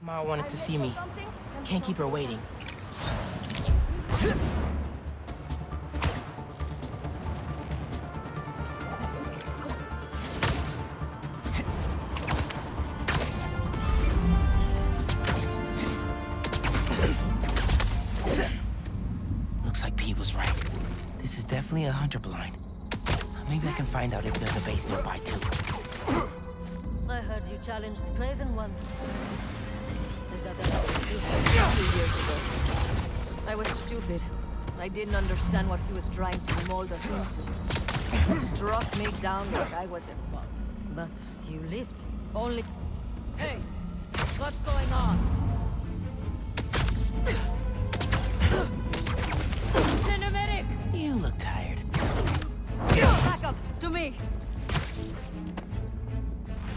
Ma wanted to see me. Can't keep her waiting. Looks like Pete was right. This is definitely a hunter blind. Maybe I can find out if there's a base nearby, too. I heard you challenged Craven once. Is that a few years ago? I was stupid. I didn't understand what he was trying to mold us into. He struck me down like I was a bug. But you lived. Only... Hey! What's going on? Cinematic! You look tired. Back up! To me!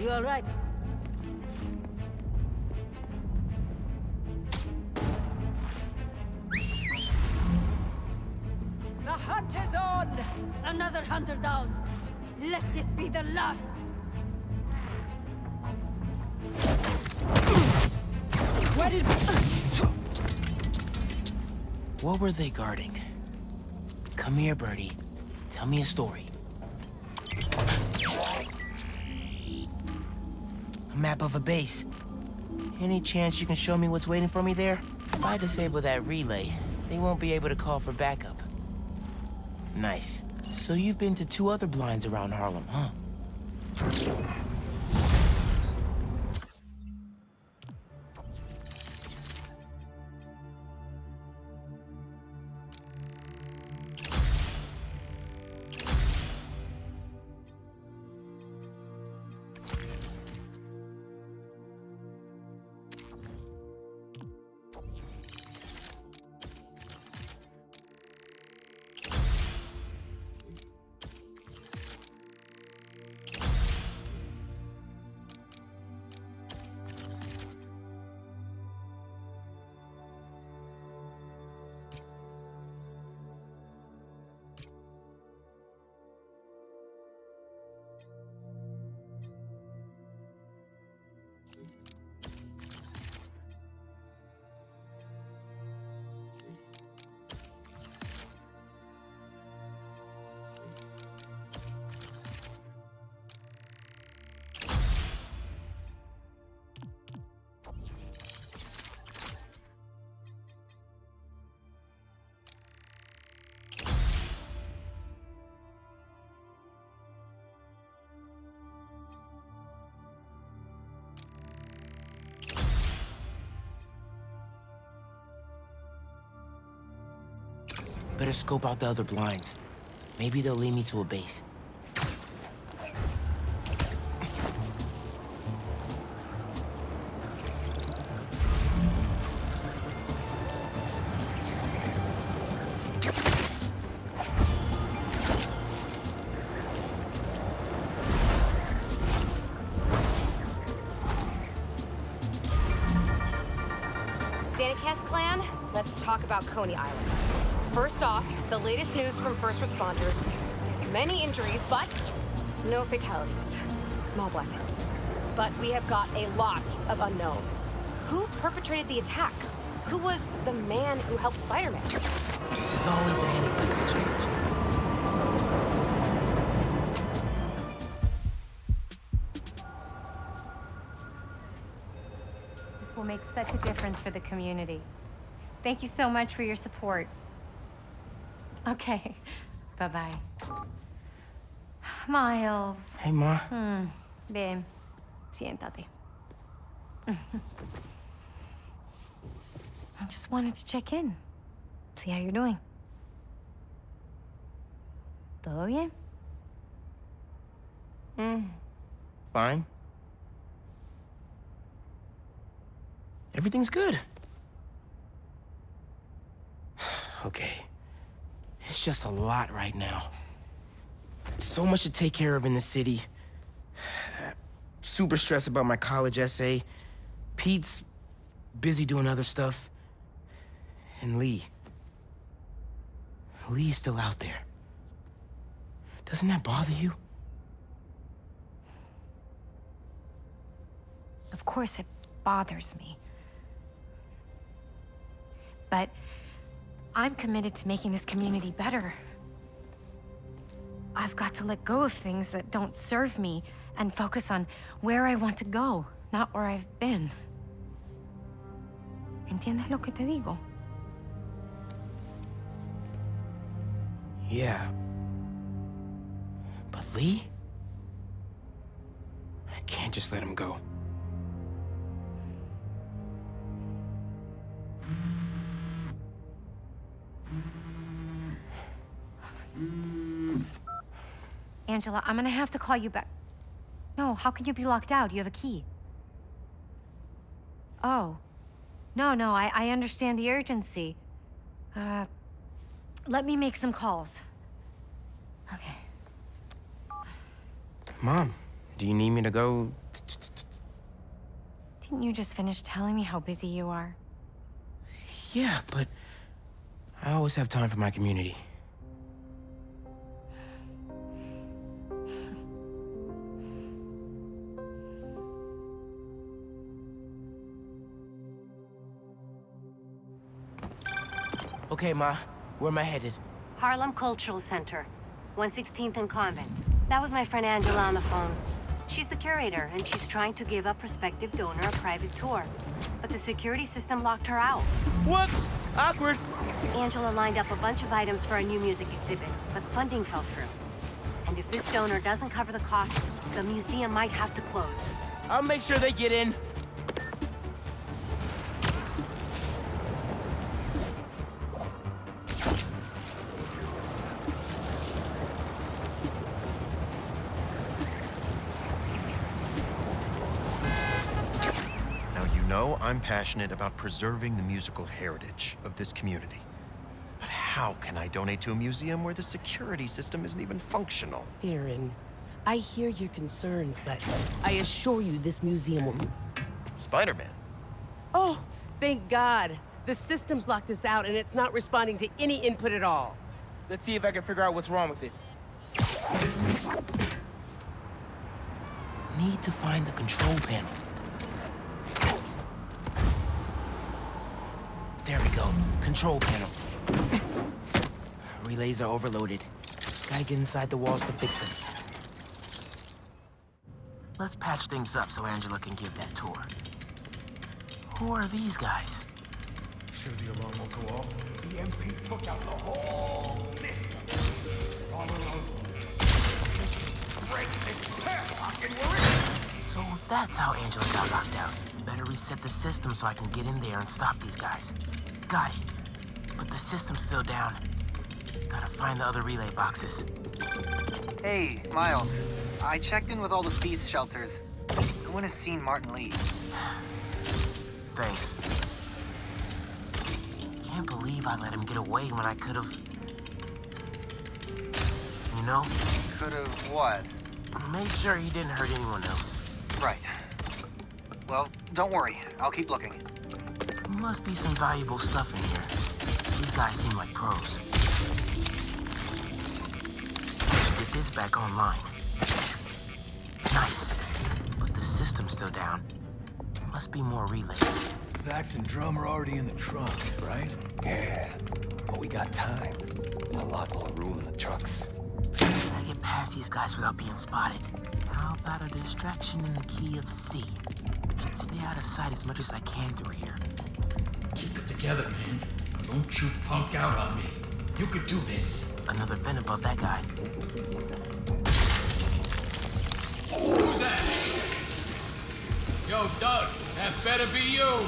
You alright? The hunt is on! Another hunter down! Let this be the last! Where did... What were they guarding? Come here, Birdie. Tell me a story. A map of a base. Any chance you can show me what's waiting for me there? If I disable that relay, they won't be able to call for backup. Nice. So you've been to 2 other blinds around Harlem, huh? Better scope out the other blinds. Maybe they'll lead me to a base. Danicast clan, let's talk about Coney Island. First off, the latest news from first responders is many injuries, but no fatalities. Small blessings. But we have got a lot of unknowns. Who perpetrated the attack? Who was the man who helped Spider-Man? This is always a handy place to change. This will make such a difference for the community. Thank you so much for your support. Okay, bye-bye. Miles. Hey, Ma. Ven, siéntate. I just wanted to check in. See how you're doing. ¿Todo bien? Fine. Everything's good. Okay. It's just a lot right now. So much to take care of in the city. Super stressed about my college essay. Pete's busy doing other stuff. And Lee. Lee's still out there. Doesn't that bother you? Of course it bothers me. I'm committed to making this community better. I've got to let go of things that don't serve me and focus on where I want to go, not where I've been. ¿Entiendes lo que te digo? Yeah. But Lee? I can't just let him go. Angela, I'm gonna have to call you back. No, how can you be locked out? You have a key. Oh. No, I understand the urgency. Let me make some calls. Okay. Mom, do you need me to go? Didn't you just finish telling me how busy you are? Yeah, but I always have time for my community. Okay, Ma, where am I headed? Harlem Cultural Center, 116th and Convent. That was my friend Angela on the phone. She's the curator, and she's trying to give a prospective donor a private tour. But the security system locked her out. Whoops! Awkward! Angela lined up a bunch of items for a new music exhibit, but funding fell through. And if this donor doesn't cover the costs, the museum might have to close. I'll make sure they get in. I'm passionate about preserving the musical heritage of this community. But how can I donate to a museum where the security system isn't even functional? Darren, I hear your concerns, but I assure you this museum will... Spider-Man? Oh, thank God. The system's locked us out and it's not responding to any input at all. Let's see if I can figure out what's wrong with it. Need to find the control panel. There we go. Control panel. Relays are overloaded. Gotta get inside the walls to fix them. Let's patch things up so Angela can give that tour. Who are these guys? Sure the alarm will go off? The MP took out the whole system. Break this padlock and we're in. So that's how Angela got locked out. Better reset the system so I can get in there and stop these guys. Got it. But the system's still down. Gotta find the other relay boxes. Hey, Miles. I checked in with all the beast shelters. No one has seen Martin Lee. Thanks. Can't believe I let him get away when I could've... You know? Could've what? Made sure he didn't hurt anyone else. Right. Well, don't worry. I'll keep looking. Must be some valuable stuff in here. These guys seem like pros. Get this back online. Nice. But the system's still down. Must be more relays. Sax and drum are already in the trunk, right? Yeah, but we got time. And a lot more room in the trucks. Gotta get past these guys without being spotted. How about a distraction in the key of C? Should stay out of sight as much as I can through here. Keep it together, man. Don't you punk out on me. You could do this. Another vent above that guy. Who's that? Yo, Doug, that better be you.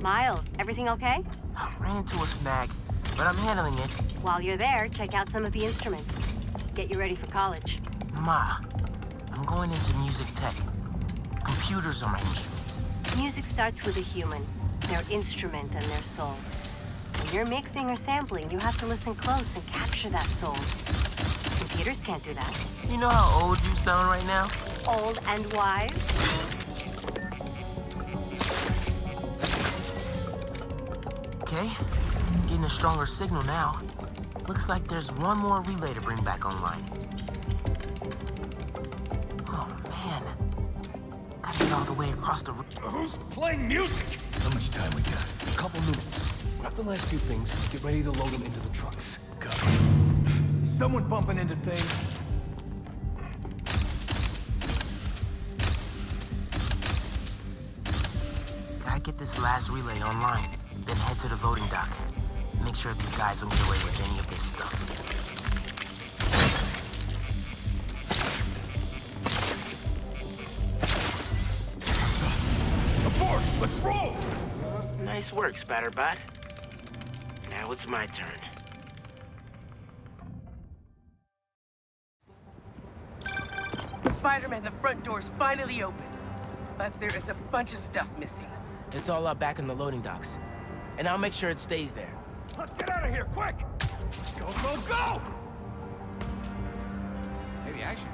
Miles, everything okay? I ran into a snag, but I'm handling it. While you're there, check out some of the instruments. Get you ready for college. Ma, I'm going into music tech. Computers are my instruments. Music starts with a human. their instrument and their soul. When you're mixing or sampling, you have to listen close and capture that soul. Computers can't do that. You know how old you sound right now? Old and wise. Okay, getting a stronger signal now. Looks like there's one more relay to bring back online. Oh, man. Gotta get all the way across the... Who's playing music? How much time we got? A couple minutes. Grab the last few things, get ready to load them into the trucks. Go. Is someone bumping into things? Gotta get this last relay online, then head to the loading dock. Make sure these guys don't get away with any of this stuff. Abort! Let's roll! Nice work, Spatterbot. Now it's my turn. Spider-Man, the front door's finally open. But there is a bunch of stuff missing. It's all up back in the loading docks. And I'll make sure it stays there. Let's get out of here, quick! Go, go, go! Maybe action.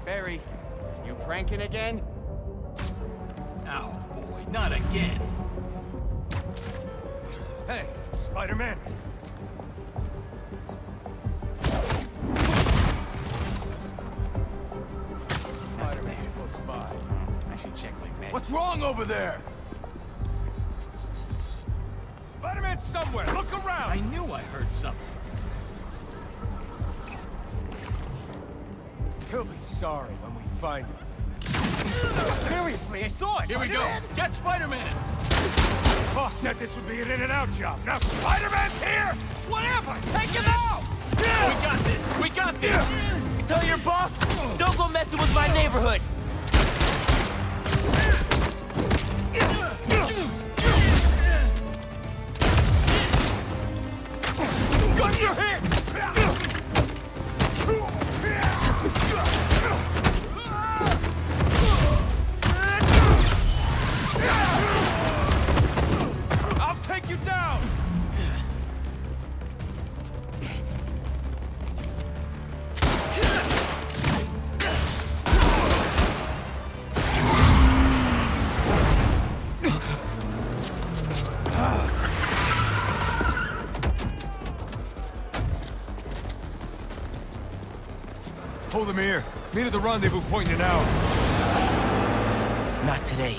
Barry, you pranking again? Oh, boy, not again. Hey, Spider-Man. Spider-Man's close by. I should check my meds. What's wrong over there? Spider-Man's somewhere. Look around. I knew I heard something. He'll be sorry when we find him. Seriously, I saw it. Here we go. Get Spider-Man. Boss said this would be an in-and-out job. Now Spider-Man's here. Whatever. Take him out. We got this. We got this. Tell your boss, don't go messing with my neighborhood. Gun your hit. I'll take you down! Hold him here. Meet at the rendezvous point in an hour. Not today.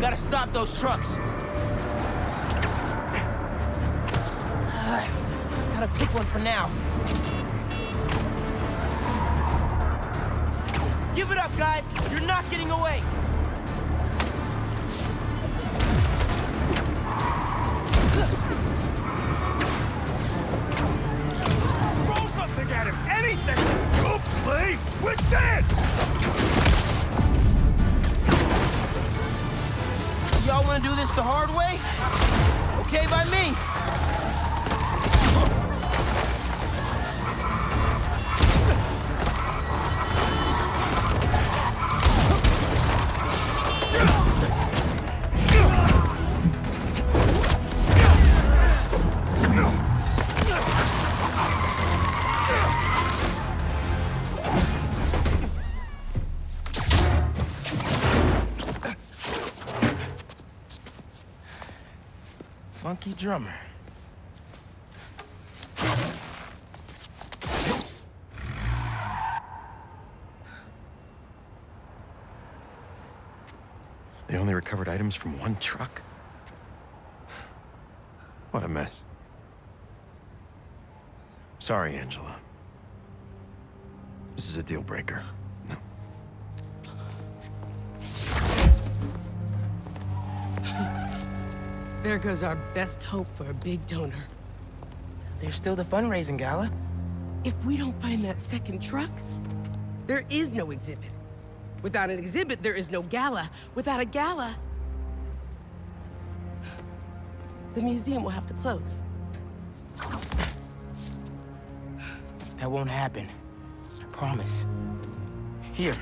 Gotta stop those trucks. Gotta pick one for now. Give it up, guys. You're not getting away. Throw something at him! Anything! Go play with this! Y'all wanna do this the hard way? Okay by me. Funky drummer. They only recovered items from one truck? What a mess. Sorry, Angela. This is a deal breaker. No. There goes our best hope for a big donor. There's still the fundraising gala. If we don't find that second truck, there is no exhibit. Without an exhibit, there is no gala. Without a gala, the museum will have to close. That won't happen. I promise. Here.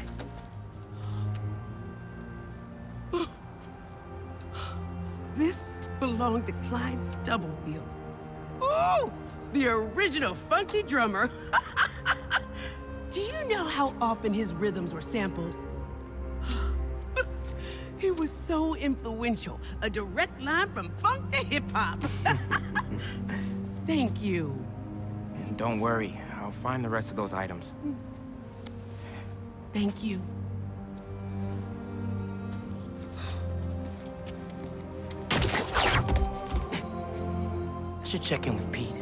This belonged to Clyde Stubblefield. Oh, the original funky drummer. Do you know how often his rhythms were sampled? He was so influential, a direct line from funk to hip-hop. Thank you. And don't worry, I'll find the rest of those items. Thank you. I should check in with Pete.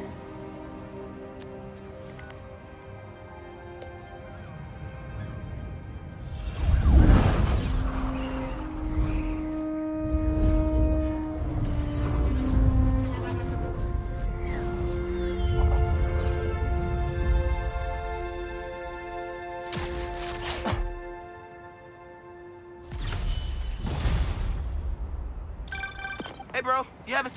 Hey, bro, you have a...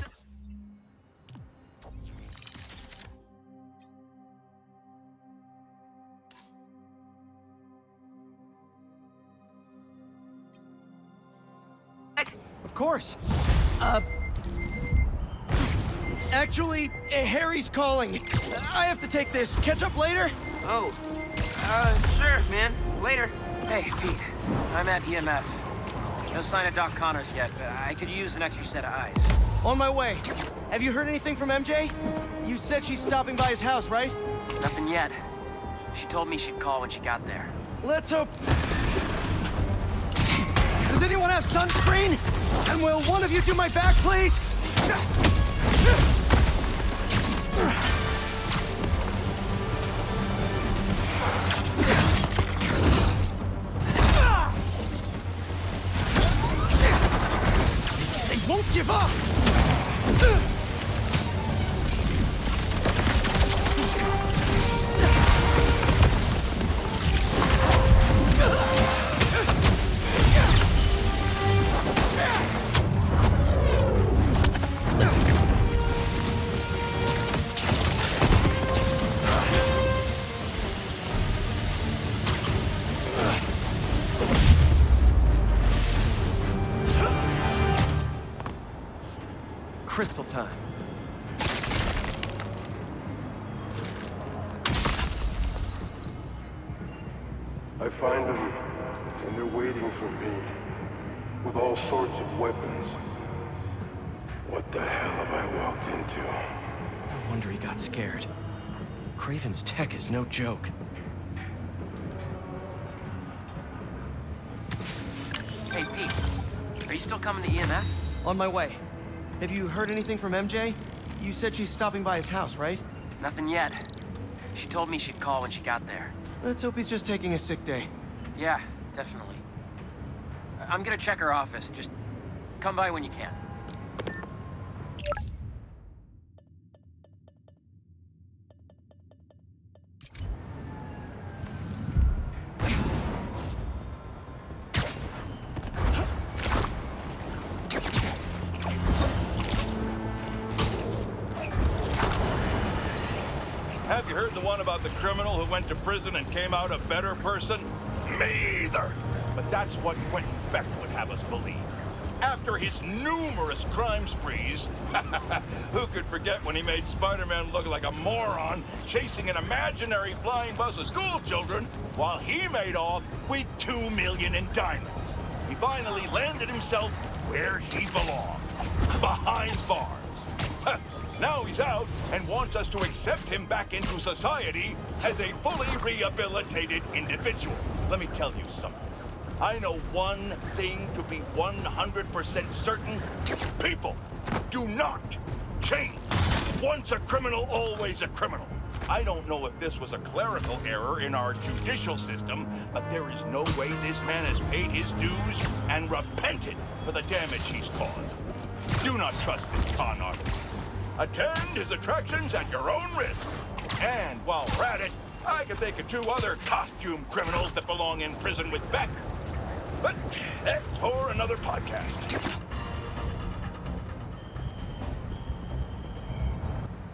Of course. Actually, Harry's calling. I have to take this. Catch up later? Oh, sure, man. Later. Hey, Pete. I'm at EMF. No sign of Doc Connors yet, but I could use an extra set of eyes. On my way. Have you heard anything from MJ? You said she's stopping by his house, right? Nothing yet. She told me she'd call when she got there. Let's hope... Does anyone have sunscreen? And will one of you do my back, please? They won't give up! Crystal time. I find them, and they're waiting for me, with all sorts of weapons. What the hell have I walked into? No wonder he got scared. Craven's tech is no joke. Hey, Pete. Are you still coming to EMF? On my way. Have you heard anything from MJ? You said she's stopping by his house, right? Nothing yet. She told me she'd call when she got there. Let's hope he's just taking a sick day. Yeah, definitely. I'm gonna check her office. Just come by when you can. Have you heard the one about the criminal who went to prison and came out a better person? Me either. But that's what Quentin Beck would have us believe. After his numerous crime sprees, who could forget when he made Spider-Man look like a moron chasing an imaginary flying bus of school children while he made off with $2 million in diamonds. He finally landed himself where he belonged, behind bars. Now he's out and wants us to accept him back into society as a fully rehabilitated individual. Let me tell you something. I know one thing to be 100% certain. People do not change. Once a criminal, always a criminal. I don't know if this was a clerical error in our judicial system, but there is no way this man has paid his dues and repented for the damage he's caused. Do not trust this con artist. Attend his attractions at your own risk. And while we're at it, I could think of 2 other costume criminals that belong in prison with Beck. But that's for another podcast.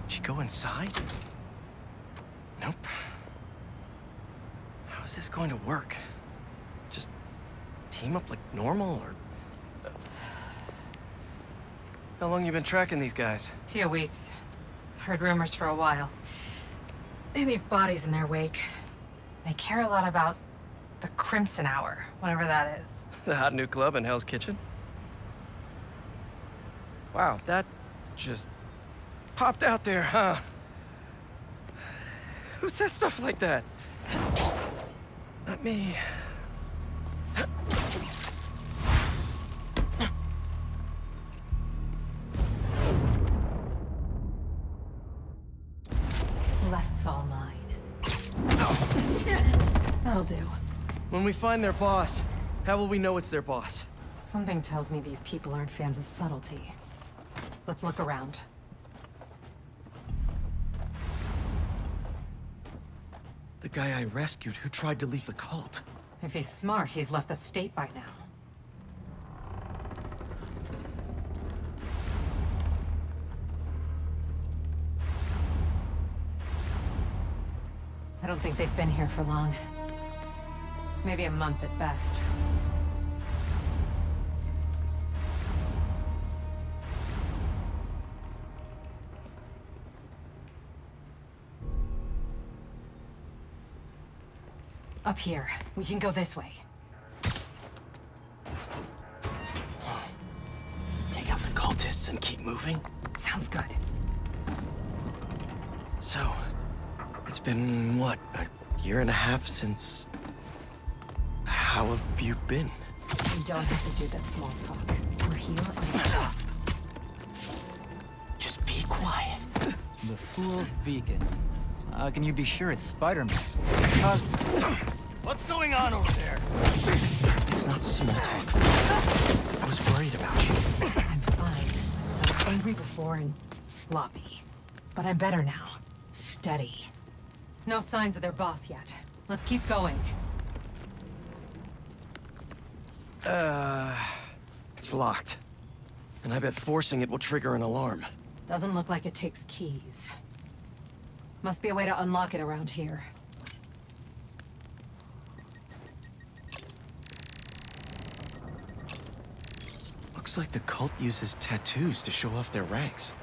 Did she go inside? Nope. How is this going to work? Just team up like normal, or... How long you been tracking these guys? Few weeks. Heard rumors for a while. They leave bodies in their wake. They care a lot about the Crimson Hour, whatever that is. The hot new club in Hell's Kitchen? Wow, that just popped out there, huh? Who says stuff like that? Not me. Left's all mine. That'll do. When we find their boss, how will we know it's their boss? Something tells me these people aren't fans of subtlety. Let's look around. The guy I rescued who tried to leave the cult. If he's smart, he's left the state by now. I don't think they've been here for long. Maybe a month at best. Up here. We can go this way. Take out the cultists and keep moving? Sounds good. So, it's been, what, a year and a half since... How have you been? You don't have to do that small talk. We're here on... Just be quiet. The Fool's Beacon. How can you be sure it's Spider-Man? What's going on over there? It's not small talk. I was worried about you. I'm fine. I was angry before and sloppy. But I'm better now. Steady. No signs of their boss yet. Let's keep going. It's locked. And I bet forcing it will trigger an alarm. Doesn't look like it takes keys. Must be a way to unlock it around here. Looks like the cult uses tattoos to show off their ranks.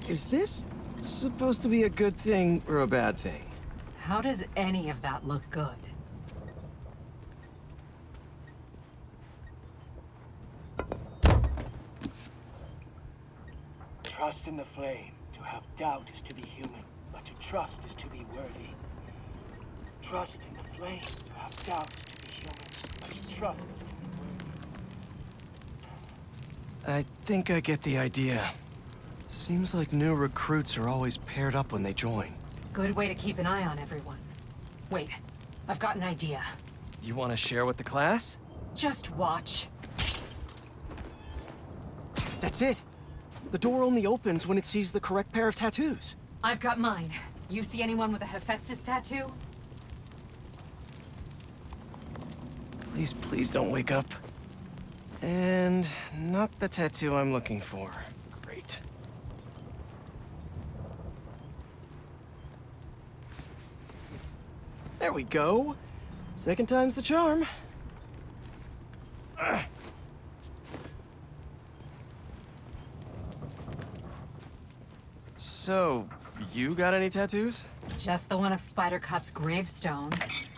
Is this supposed to be a good thing or a bad thing? How does any of that look good? Trust in the flame. To have doubt is to be human, but to trust is to be worthy. Trust in the flame. To have doubt is to be human, but to trust is to be worthy. I think I get the idea. Seems like new recruits are always paired up when they join. Good way to keep an eye on everyone. Wait, I've got an idea. You want to share with the class? Just watch. That's it. The door only opens when it sees the correct pair of tattoos. I've got mine. You see anyone with a Hephaestus tattoo? Please, please don't wake up. And not the tattoo I'm looking for. Great. There we go. Second time's the charm. So, you got any tattoos? Just the one of Spider Cop's gravestone.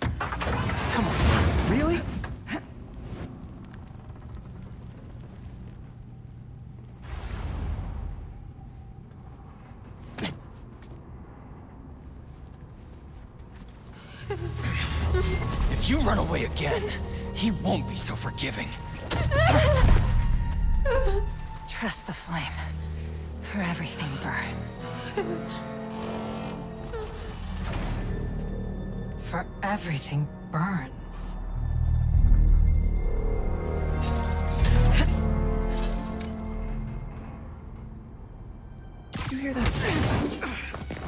Come on, really? If you run away again, He won't be so forgiving. Trust the flame, for everything burns. For everything burns. You hear that?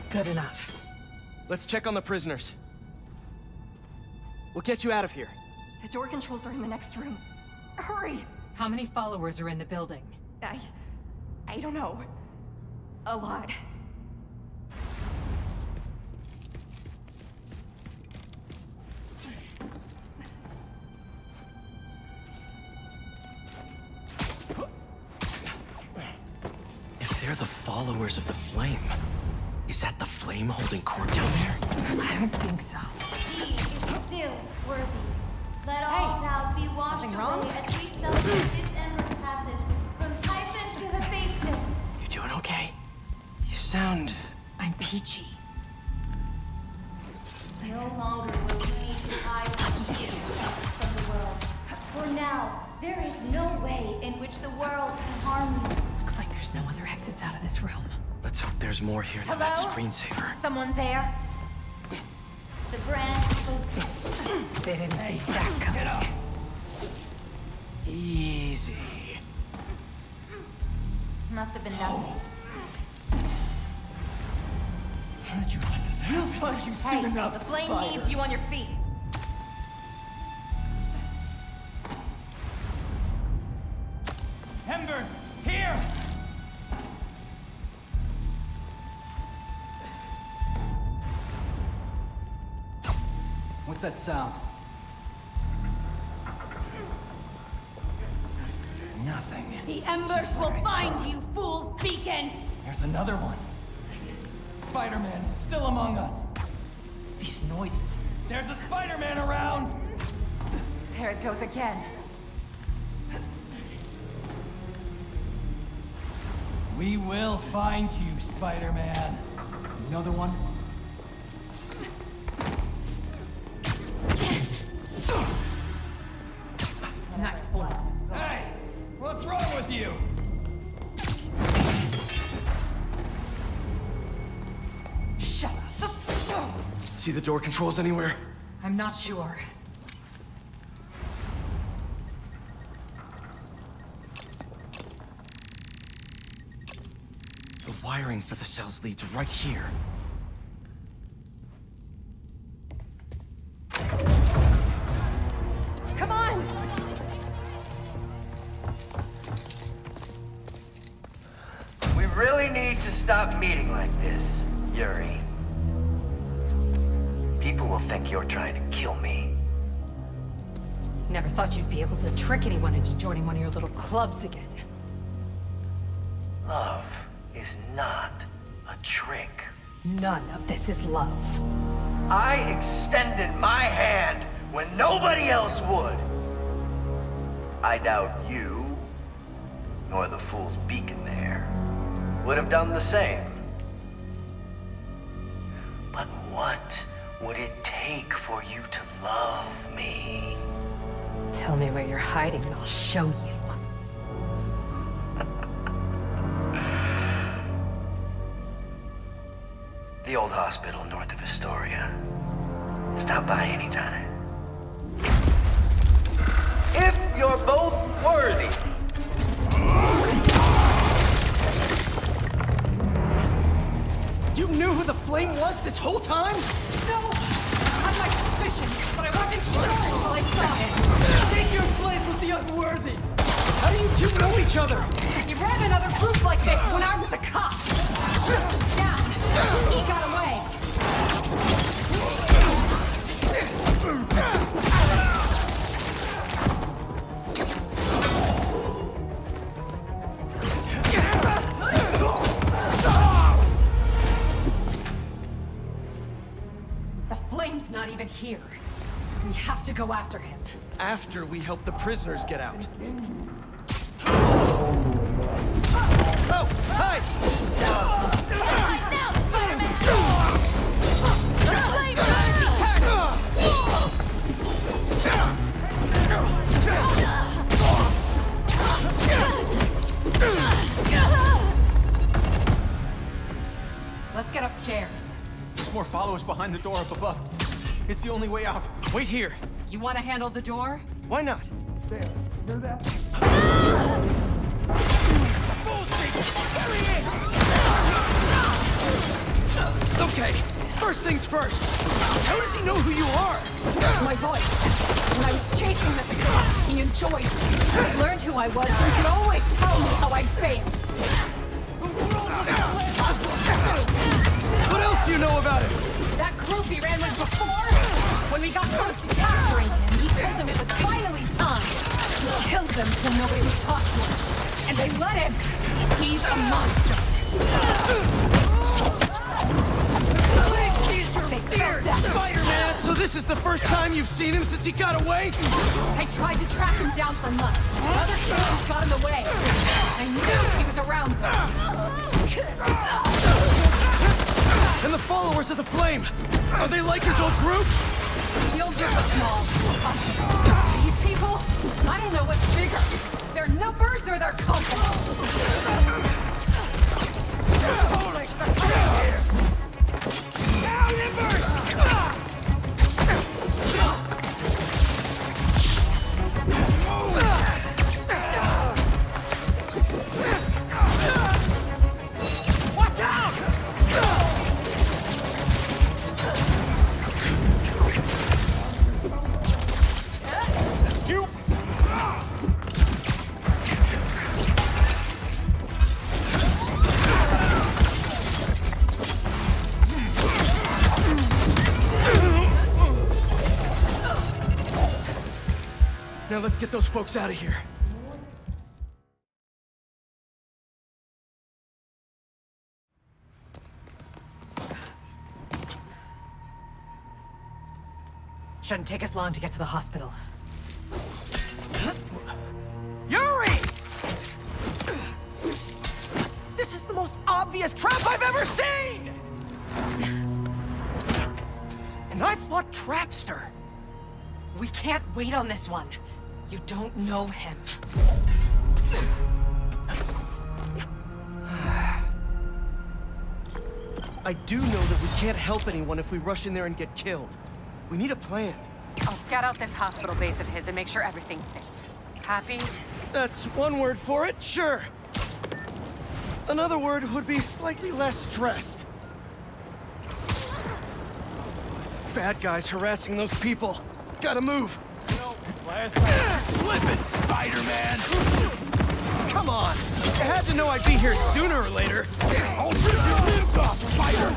Good enough. Let's check on the prisoners. We'll get you out of here. The door controls are in the next room. Hurry! How many followers are in the building? I don't know. A lot. If they're the followers of the flame, is that the flame holding court down there? I don't think so. He is still worthy. Let all doubt be washed away as we celebrate this Ember's passage from Typhon to Hephaestus. You doing okay? You sound... I'm peachy. No longer will you need to hide what you from the world. For now, there is no way in which the world can harm you. Looks like there's no other exits out of this room. Let's hope there's more here than that screensaver. Someone there? The brand focus. They didn't see that coming. Easy. Must have been nothing. How did you let this happen? Why did you soon enough, the flame needs you on your feet. Embers, here! What's that sound? Nothing. The Embers will find you, fool's beacon! There's another one. Spider-Man is still among us. These noises. There's a Spider-Man around! There it goes again. We will find you, Spider-Man. Another one? Nice blow. Hey! What's wrong with you? Shut up. See the door controls anywhere? I'm not sure. The wiring for the cells leads right here. Come on! We really need to stop meeting like this, Yuri. People will think you're trying to kill me. Never thought you'd be able to trick anyone into joining one of your little clubs again. Love is not a trick. None of this is love. I extended my hand when nobody else would. I doubt you, nor the fool's beacon there, would have done the same. But what would it take for you to love me? Tell me where you're hiding and I'll show you. The old hospital north of Astoria. Stop by anytime. If you're both worthy. You knew who the flame was this whole time? No! I had my suspicions, but I wasn't sure until I saw him. Take your place with the unworthy! How do you two know each other? He ran another group like this when I was a cop. Down. He got away. The flame's not even here. We have to go after him. After we help the prisoners get out. Oh, hi! There's more followers behind the door up above. It's the only way out. Wait here. You want to handle the door? Why not? There. Hear that? Okay, first things first. How does he know who you are? My voice. When I was chasing the he enjoyed. He learned who I was and could always tell me how I failed. What else do you know about him? That group he ran with before, when we got close to capturing him, he told them it was finally time. He killed them so nobody would talk to him. And they let him. He's a monster. Spider-Man! So this is the first time you've seen him since he got away? I tried to track him down for months. Other kids got in the way. I knew he was around them. And the followers of the Flame, are they like his old group? You'll just small. These people, I don't know what's bigger. Their numbers or their confidence. Holy here! Down, Embers! Watch out! You! Now let's get those folks out of here. Shouldn't take us long to get to the hospital. Yuri! This is the most obvious trap I've ever seen! And I fought Trapster. We can't wait on this one. You don't know him. I do know that we can't help anyone if we rush in there and get killed. We need a plan. I'll scout out this hospital base of his and make sure everything's safe. Happy? That's one word for it, sure. Another word would be slightly less stressed. Bad guys harassing those people. Gotta move. Slip it, Spider-Man! Come on! You had to know I'd be here sooner or later. I'll rip your limbs off, Spider!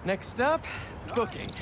Next up, booking.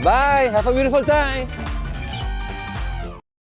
Bye! Have a beautiful time!